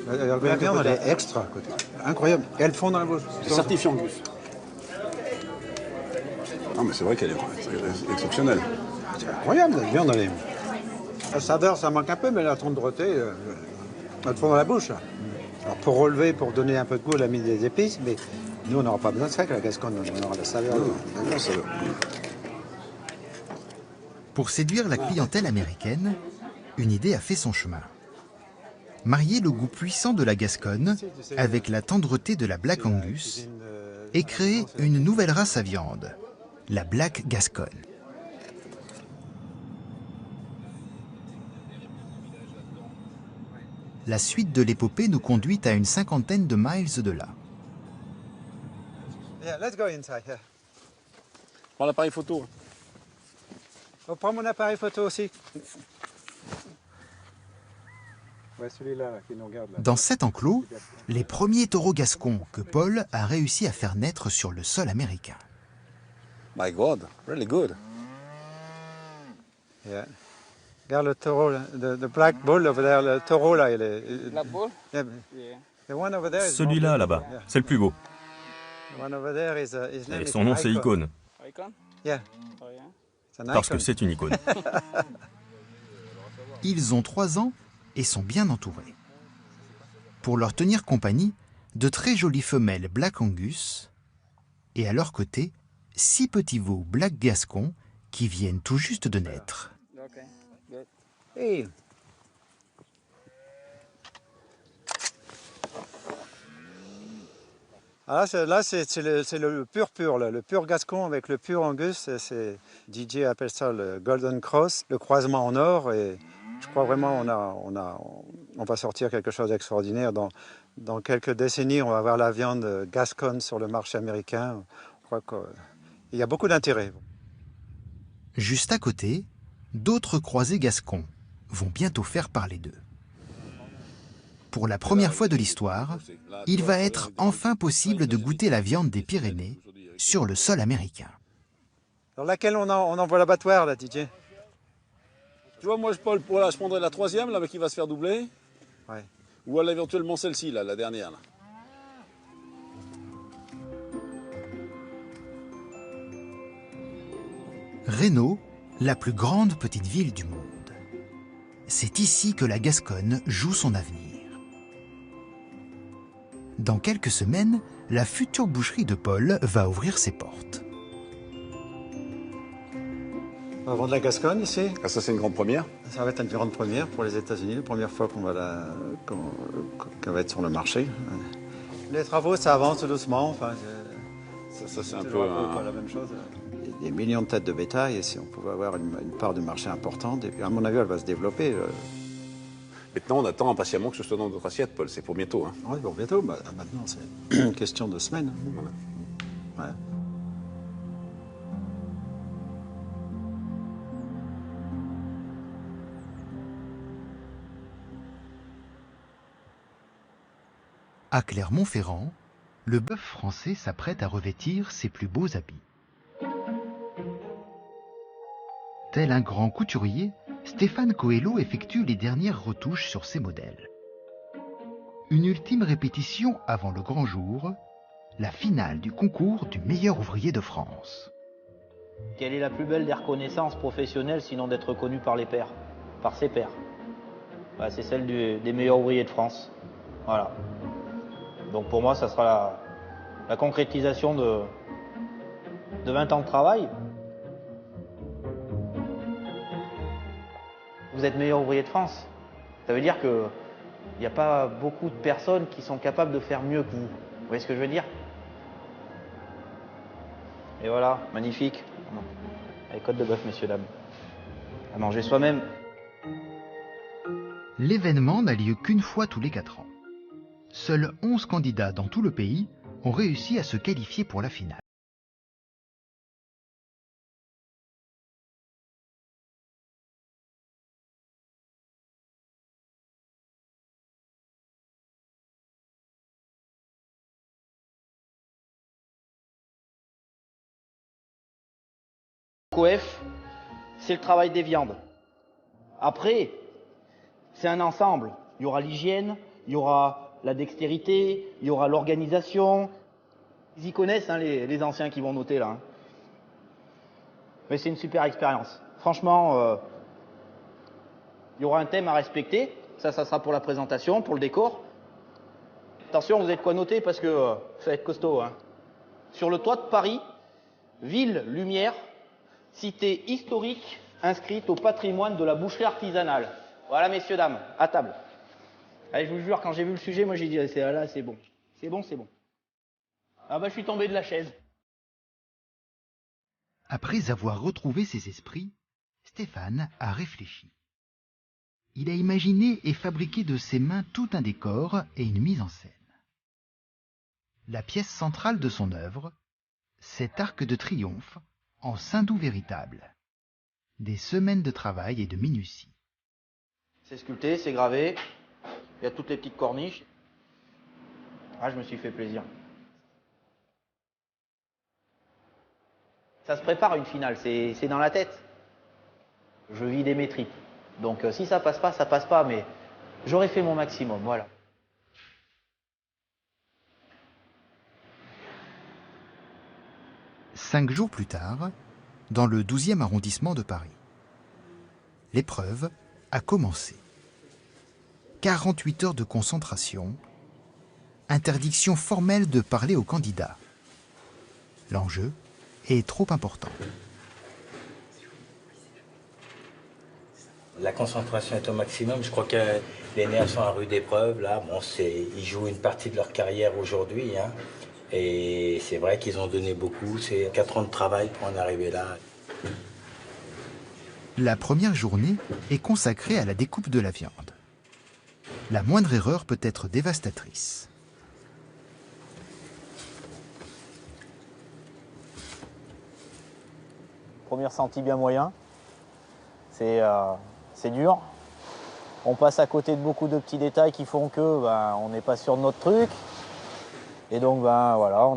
La viande, elle est extra. Incroyable. Et elle fond dans la bouche. C'est certifié Angus. Non, mais c'est vrai qu'elle est exceptionnelle. C'est incroyable, la viande, elle est... La saveur, ça manque un peu, mais la tendreté, elle fond dans la bouche. Alors, pour relever, pour donner un peu de goût, elle a mis des épices, mais nous, on n'aura pas besoin de ça avec la Gascogne, on aura la saveur. Pour séduire la clientèle américaine, une idée a fait son chemin. Marier le goût puissant de la Gascogne avec la tendreté de la Black Angus et créer une nouvelle race à viande, la Black Gascogne. La suite de l'épopée nous conduit à une cinquantaine de miles de là. Yeah, let's go inside. Yeah. Prends l'appareil photo. On prend mon appareil photo aussi. Ouais, celui-là qui nous regarde là. Dans cet enclos, les premiers taureaux gascons que Paul a réussi à faire naître sur le sol américain. My God, really good. Yeah. Regarde le taureau, the black bull over there, le taureau là, il est... Black bull? Yeah. The one over there is Celui-là, là-bas, yeah. c'est le plus beau. The one over there is, his name Et is son nom, c'est Icon. Icône. Icon? Yeah. Oh, yeah. It's an Parce icon. que c'est une icône. Ils ont 3 ans et sont bien entourés. Pour leur tenir compagnie, de très jolies femelles Black Angus et à leur côté, 6 petits veaux Black Gascon qui viennent tout juste de naître. Okay, good. Hey. Ah, là, c'est le pur, là, le pur Gascon avec le pur Angus. DJ appelle ça le Golden Cross, le croisement en or. Et je crois vraiment on va sortir quelque chose d'extraordinaire. Dans quelques décennies, on va avoir la viande Gascon sur le marché américain. Je crois qu'il y a beaucoup d'intérêt. Juste à côté, d'autres croisés gascons vont bientôt faire parler d'eux. Pour la première fois de l'histoire, il va être enfin possible de goûter la viande des Pyrénées sur le sol américain. Dans laquelle on envoie l'abattoir, là, DJ? Tu vois, moi, je prendrais la troisième, là, mais qui va se faire doubler. Ouais. Ou alors éventuellement celle-ci, là, la dernière. Là. Reno, la plus grande petite ville du monde. C'est ici que la Gascogne joue son avenir. Dans quelques semaines, la future boucherie de Paul va ouvrir ses portes. On va vendre la Gascogne ici. Ah, ça, c'est une grande première. Ça va être une grande première pour les États-Unis, la première fois qu'elle va être sur le marché. Les travaux, ça avance doucement. Enfin, Ça c'est un C'est peu pas la même chose. Des millions de têtes de bétail, et si on pouvait avoir une part de marché importante, et puis à mon avis, elle va se développer. Maintenant, on attend impatiemment que ce soit dans notre assiette, Paul. C'est pour bientôt. Hein. Oui, pour bientôt. Bah, maintenant, c'est une question de semaines. Ouais. À Clermont-Ferrand, le bœuf français s'apprête à revêtir ses plus beaux habits. Tel un grand couturier, Stéphane Coelho effectue les dernières retouches sur ses modèles. Une ultime répétition avant le grand jour, la finale du concours du meilleur ouvrier de France. Quelle est la plus belle des reconnaissances professionnelles sinon d'être reconnu par les pairs, par ses pairs? Bah, c'est celle des meilleurs ouvriers de France. Voilà. Donc pour moi, ça sera la concrétisation de 20 ans de travail. Vous êtes meilleur ouvrier de France. Ça veut dire qu'il n'y a pas beaucoup de personnes qui sont capables de faire mieux que vous. Vous voyez ce que je veux dire? Et voilà, magnifique. Allez, côte de bœuf, messieurs, dames. À manger soi-même. L'événement n'a lieu qu'une fois tous les 4 ans. Seuls 11 candidats dans tout le pays ont réussi à se qualifier pour la finale. COEF, c'est le travail des viandes. Après, c'est un ensemble. Il y aura l'hygiène, il y aura la dextérité, il y aura l'organisation. Ils y connaissent, hein, les anciens qui vont noter là. Hein. Mais c'est une super expérience. Franchement, il y aura un thème à respecter. Ça sera pour la présentation, pour le décor. Attention, vous êtes quoi noter parce que ça va être costaud. Hein. Sur le toit de Paris, ville, lumière, cité historique inscrite au patrimoine de la boucherie artisanale. Voilà, messieurs, dames, à table. Allez, je vous jure, quand j'ai vu le sujet, moi j'ai dit, là, c'est bon. C'est bon, c'est bon. Ah bah, je suis tombé de la chaise. Après avoir retrouvé ses esprits, Stéphane a réfléchi. Il a imaginé et fabriqué de ses mains tout un décor et une mise en scène. La pièce centrale de son œuvre, cet arc de triomphe en saindoux véritable. Des semaines de travail et de minutie. C'est sculpté, c'est gravé. Il y a toutes les petites corniches. Ah, je me suis fait plaisir. Ça se prépare une finale, c'est dans la tête. Je vis des mes tripes. Donc si ça passe pas, mais j'aurais fait mon maximum, voilà. Cinq jours plus tard, dans le 12e arrondissement de Paris, l'épreuve a commencé. 48 heures de concentration, interdiction formelle de parler aux candidats. L'enjeu est trop important. La concentration est au maximum. Je crois que les nerfs sont à rude épreuve. Là, bon, ils jouent une partie de leur carrière aujourd'hui. Hein, et c'est vrai qu'ils ont donné beaucoup. C'est 4 ans de travail pour en arriver là. La première journée est consacrée à la découpe de la viande. La moindre erreur peut être dévastatrice. Premier ressenti bien moyen. C'est dur. On passe à côté de beaucoup de petits détails qui font que on n'est pas sûr de notre truc. Et donc voilà,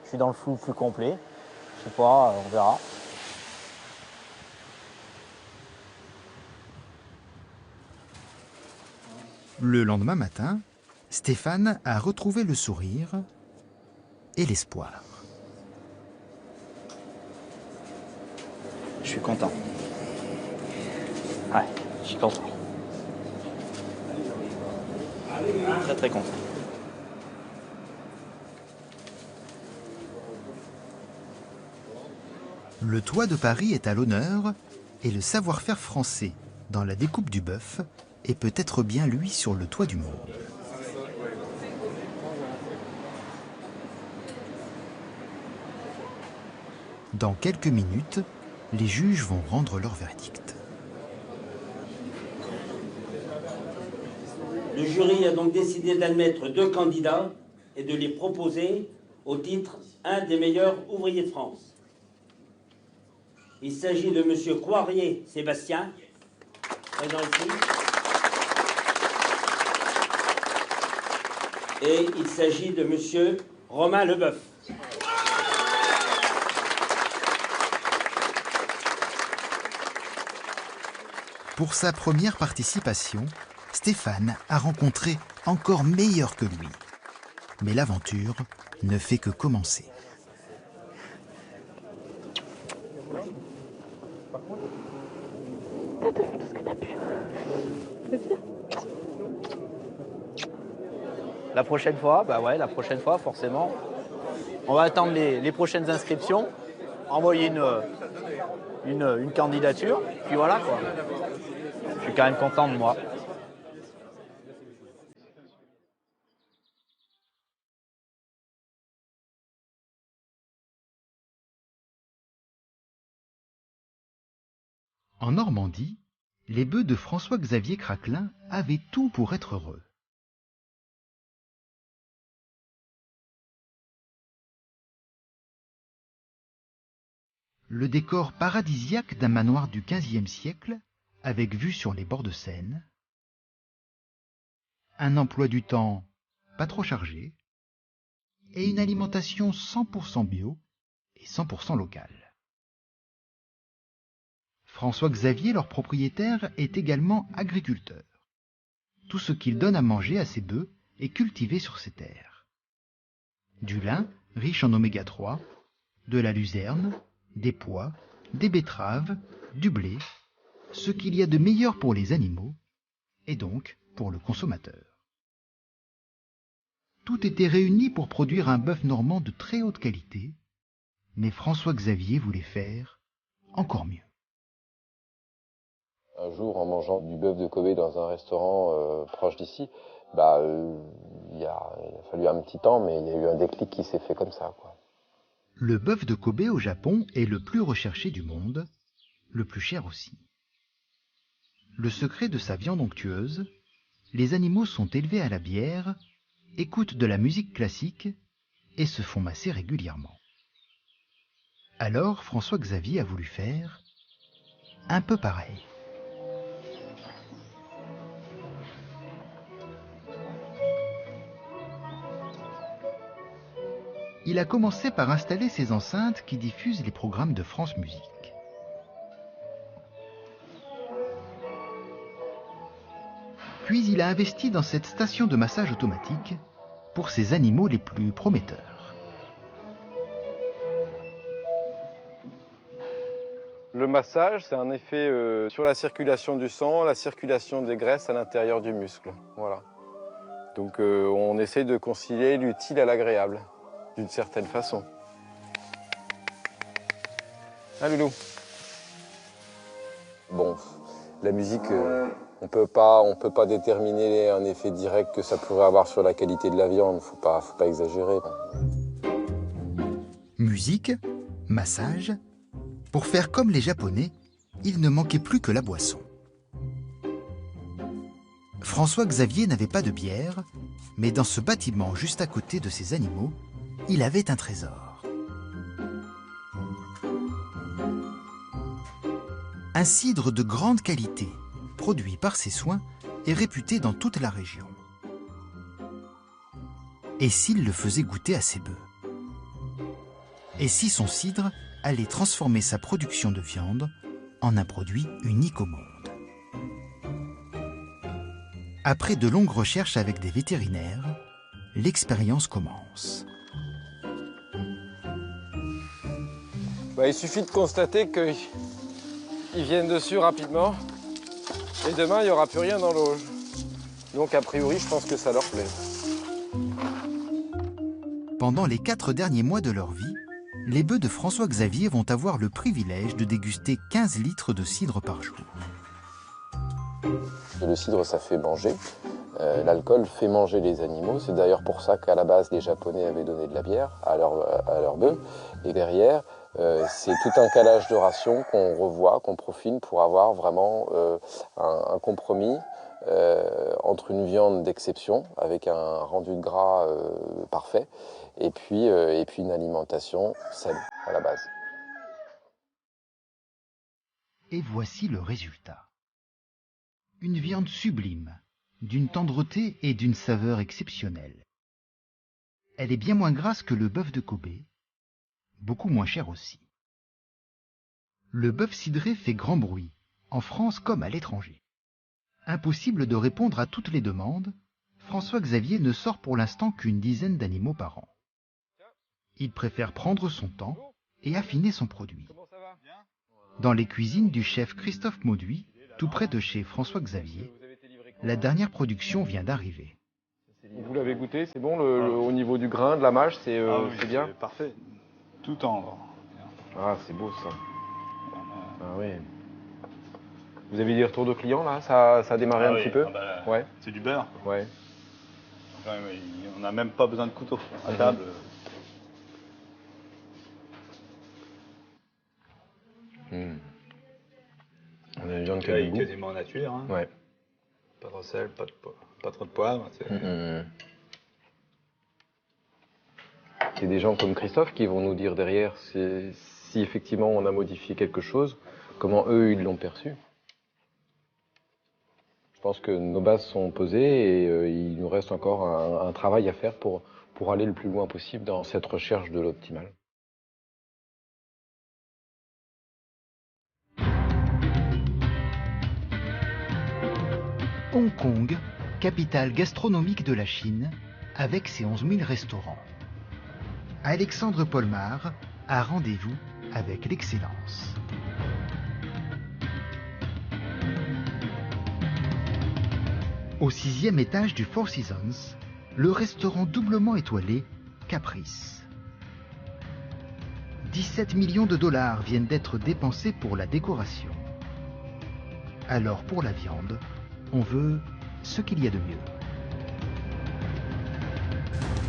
je suis dans le flou plus complet. Je sais pas, on verra. Le lendemain matin, Stéphane a retrouvé le sourire et l'espoir. Je suis content. Ouais, je suis content. Très très content. Le toit de Paris est à l'honneur et le savoir-faire français dans la découpe du bœuf est peut-être bien lui sur le toit du monde. Dans quelques minutes, les juges vont rendre leur verdict. Le jury a donc décidé d'admettre 2 candidats et de les proposer au titre un des meilleurs ouvriers de France. Il s'agit de M. Coirier Sébastien, présent ici. Et il s'agit de M. Romain Leboeuf. Pour sa première participation, Stéphane a rencontré encore meilleur que lui. Mais l'aventure ne fait que commencer. La prochaine fois, la prochaine fois, forcément, on va attendre les prochaines inscriptions, envoyer une candidature, puis voilà quoi. Je suis quand même content de moi. En Normandie, les bœufs de François-Xavier Craquelin avaient tout pour être heureux. Le décor paradisiaque d'un manoir du XVe siècle, avec vue sur les bords de Seine, un emploi du temps pas trop chargé, et une alimentation 100% bio et 100% locale. François-Xavier, leur propriétaire, est également agriculteur. Tout ce qu'il donne à manger à ses bœufs est cultivé sur ses terres. Du lin, riche en oméga 3, de la luzerne, des pois, des betteraves, du blé, ce qu'il y a de meilleur pour les animaux, et donc pour le consommateur. Tout était réuni pour produire un bœuf normand de très haute qualité, mais François-Xavier voulait faire encore mieux. Un jour, en mangeant du bœuf de Kobe dans un restaurant proche d'ici, il a fallu un petit temps, mais il y a eu un déclic qui s'est fait comme ça, quoi. Le bœuf de Kobe au Japon est le plus recherché du monde, le plus cher aussi. Le secret de sa viande onctueuse, les animaux sont élevés à la bière, écoutent de la musique classique et se font masser régulièrement. Alors François-Xavier a voulu faire un peu pareil. Il a commencé par installer ses enceintes qui diffusent les programmes de France Musique. Puis il a investi dans cette station de massage automatique pour ses animaux les plus prometteurs. Le massage, c'est un effet sur la circulation du sang, la circulation des graisses à l'intérieur du muscle. Voilà. Donc on essaie de concilier l'utile à l'agréable, d'une certaine façon. Ah, Loulou. Bon, la musique, on peut pas déterminer un effet direct que ça pourrait avoir sur la qualité de la viande. Faut pas exagérer. Musique, massage. Pour faire comme les Japonais, il ne manquait plus que la boisson. François-Xavier n'avait pas de bière, mais dans ce bâtiment juste à côté de ses animaux, il avait un trésor. Un cidre de grande qualité, produit par ses soins, est réputé dans toute la région. Et s'il le faisait goûter à ses bœufs? Et si son cidre allait transformer sa production de viande en un produit unique au monde? Après de longues recherches avec des vétérinaires, l'expérience commence. Il suffit de constater qu'ils viennent dessus rapidement et demain il n'y aura plus rien dans l'auge. Donc a priori je pense que ça leur plaît. Pendant les 4 derniers mois de leur vie, les bœufs de François-Xavier vont avoir le privilège de déguster 15 litres de cidre par jour. Le cidre, ça fait manger. L'alcool fait manger les animaux. C'est d'ailleurs pour ça qu'à la base, les Japonais avaient donné de la bière à leurs bœufs. Et derrière, C'est tout un calage de ration qu'on revoit, qu'on profile pour avoir vraiment un compromis entre une viande d'exception avec un rendu de gras parfait et puis une alimentation saine à la base. Et voici le résultat. Une viande sublime, d'une tendreté et d'une saveur exceptionnelle. Elle est bien moins grasse que le bœuf de Kobe, beaucoup moins cher aussi. Le bœuf cidré fait grand bruit, en France comme à l'étranger. Impossible de répondre à toutes les demandes, François-Xavier ne sort pour l'instant qu'une dizaine d'animaux par an. Il préfère prendre son temps et affiner son produit. Dans les cuisines du chef Christophe Mauduit, tout près de chez François-Xavier, la dernière production vient d'arriver. Vous l'avez goûté, c'est bon au niveau du grain, de la mâche, c'est bien? C'est parfait, tout tendre. Ah, c'est beau ça. Ah oui. Vous avez des retours de clients là? Ça a démarré un petit peu? Ouais. C'est du beurre. Ouais. Enfin, on n'a même pas besoin de couteau à table. On a une viande qui a du goût. Quasiment nature. Hein. Ouais. Pas trop de sel, pas trop de poivre. C'est des gens comme Christophe qui vont nous dire derrière si effectivement on a modifié quelque chose, comment eux ils l'ont perçu. Je pense que nos bases sont posées et il nous reste encore un travail à faire pour aller le plus loin possible dans cette recherche de l'optimal. Hong Kong, capitale gastronomique de la Chine, avec ses 11 000 restaurants. Alexandre Polmar a rendez-vous avec l'excellence. Au 6e étage du Four Seasons, le restaurant doublement étoilé Caprice. 17 millions de dollars viennent d'être dépensés pour la décoration. Alors pour la viande, on veut ce qu'il y a de mieux.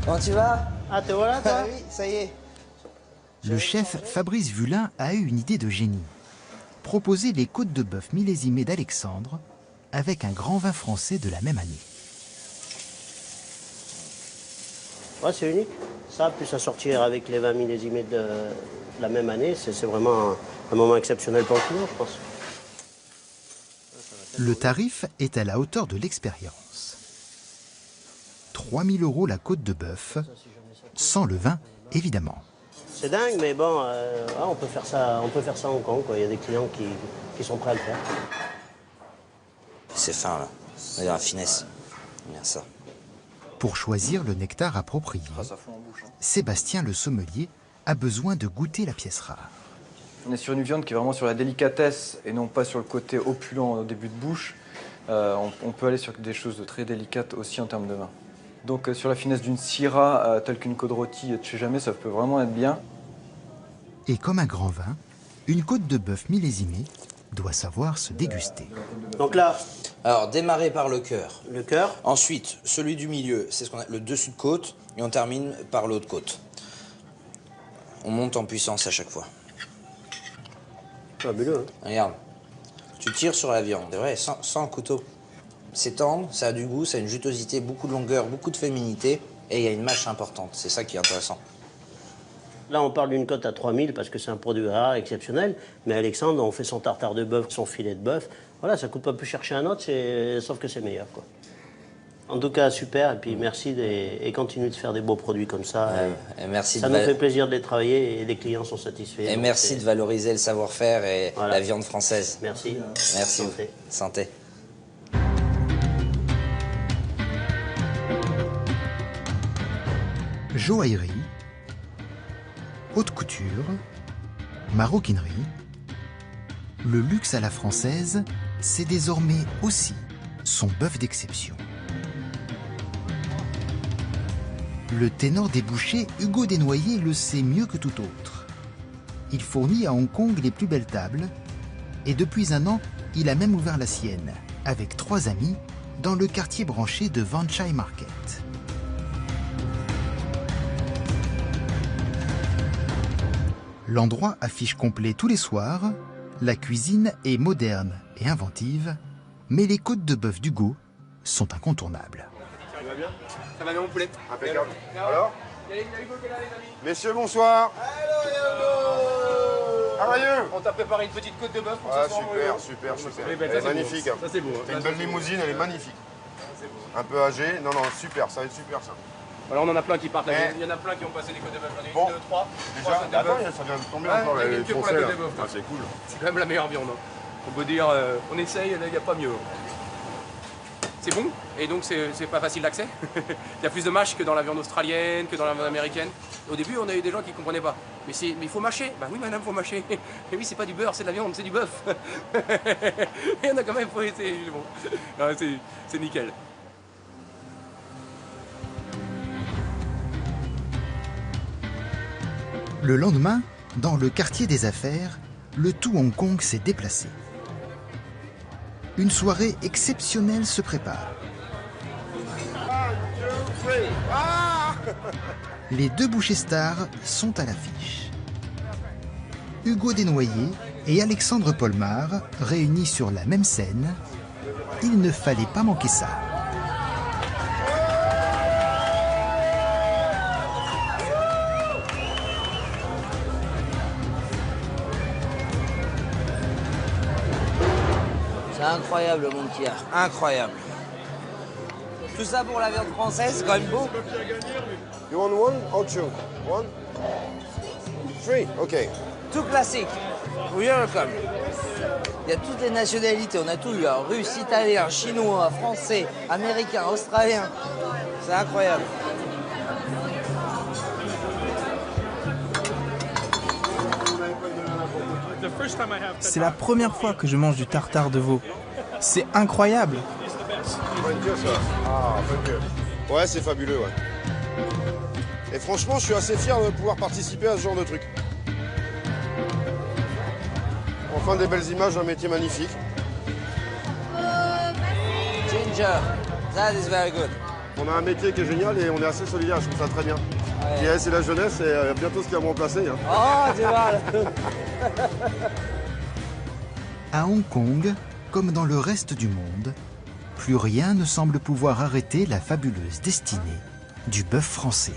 Comment tu vas? Ah, te voilà, toi? Oui, ça y est. Le chef Fabrice Vulin a eu une idée de génie. Proposer les côtes de bœuf millésimées d'Alexandre avec un grand vin français de la même année. Ouais, c'est unique. Ça, plus à sortir avec les 20 millésimés de la même année, c'est vraiment un moment exceptionnel pour le client, je pense. Le tarif est à la hauteur de l'expérience. 3 000 € la côte de bœuf, sans le vin, évidemment. C'est dingue, mais bon, on peut faire ça à Hong Kong, quoi. Il y a des clients qui sont prêts à le faire. C'est fin, là. Il y a la finesse. Bien ça. Pour choisir le nectar approprié, Sébastien le sommelier a besoin de goûter la pièce rare. On est sur une viande qui est vraiment sur la délicatesse et non pas sur le côté opulent au début de bouche. On peut aller sur des choses de très délicates aussi en termes de vin. Donc sur la finesse d'une syrah telle qu'une côte rôtie de chez Jamais, ça peut vraiment être bien. Et comme un grand vin, une côte de bœuf millésimée doit savoir se déguster. Donc là, alors démarrer par le cœur. Le cœur. Ensuite, celui du milieu, c'est ce qu'on a le dessus de côte, et on termine par l'autre côte. On monte en puissance à chaque fois. Fabuleux. Hein. Regarde, tu tires sur la viande, c'est vrai, sans le couteau. C'est tendre, ça a du goût, ça a une jutosité, beaucoup de longueur, beaucoup de féminité, et il y a une mâche importante. C'est ça qui est intéressant. Là, on parle d'une cote à 3000 parce que c'est un produit rare, exceptionnel. Mais Alexandre, on fait son tartare de bœuf, son filet de bœuf. Voilà, ça coûte pas plus cher chez un autre, sauf que c'est meilleur, quoi. En tout cas, super. Et puis merci et continue de faire des beaux produits comme ça. Et merci ça nous fait plaisir de les travailler et les clients sont satisfaits. Et merci de valoriser le savoir-faire et la viande française. Merci. Merci. Santé. Santé. Joaillerie, haute couture, maroquinerie, le luxe à la française, c'est désormais aussi son bœuf d'exception. Le ténor des bouchers, Hugo Desnoyers, le sait mieux que tout autre. Il fournit à Hong Kong les plus belles tables et depuis un an, il a même ouvert la sienne, avec 3 amis, dans le quartier branché de Wan Chai Market. L'endroit affiche complet tous les soirs, la cuisine est moderne et inventive, mais les côtes de bœuf d'Hugo sont incontournables. Ça va bien? Ça va bien mon poulet? Impeccable. Alors? Messieurs, bonsoir. On t'a préparé une petite côte de bœuf pour ce soir. Super. Elle est magnifique. Ça c'est beau. C'est une belle limousine, elle est magnifique. Un peu âgée. Non, super, ça va être super ça. Alors on en a plein qui partent. Il y en a plein qui ont passé les côtes de bœuf. J'en ai Bon. 2, 3. Déjà, attends, ça vient de tomber encore les troncées là. C'est cool. C'est quand même la meilleure viande. On peut dire, on essaye, il n'y a pas mieux. C'est bon, et donc c'est pas facile d'accès. Il y a plus de mâche que dans la viande australienne, que dans la viande américaine. Au début, on a eu des gens qui ne comprenaient pas. Mais il faut mâcher. Bah oui, madame, il faut mâcher. Mais oui, c'est pas du beurre, c'est de la viande, c'est du bœuf. Et on a quand même faut essayer. Bon. C'est nickel. Le lendemain, dans le quartier des affaires, le tout Hong Kong s'est déplacé. Une soirée exceptionnelle se prépare. Les deux bouchers stars sont à l'affiche. Hugo Desnoyers et Alexandre Polmar réunis sur la même scène. Il ne fallait pas manquer ça. C'est incroyable le monde qu'il y a. Incroyable. Tout ça pour la viande française, c'est quand même beau. You want one or two? One? Three? Ok. Tout classique. Welcome. Il y a toutes les nationalités. On a tout eu. Russe, italien, chinois, français, américain, australien. C'est incroyable. C'est la première fois que je mange du tartare de veau. C'est incroyable. Ouais, c'est fabuleux, ouais. Et franchement, je suis assez fier de pouvoir participer à ce genre de truc. Enfin, des belles images d'un métier magnifique. Ginger, that is very good. On a un métier qui est génial et on est assez solidaire, je trouve ça très bien. Ouais. C'est la jeunesse et bientôt ce qui va me remplacer. Hein. Oh, tu vois. À Hong Kong, comme dans le reste du monde, plus rien ne semble pouvoir arrêter la fabuleuse destinée du bœuf français.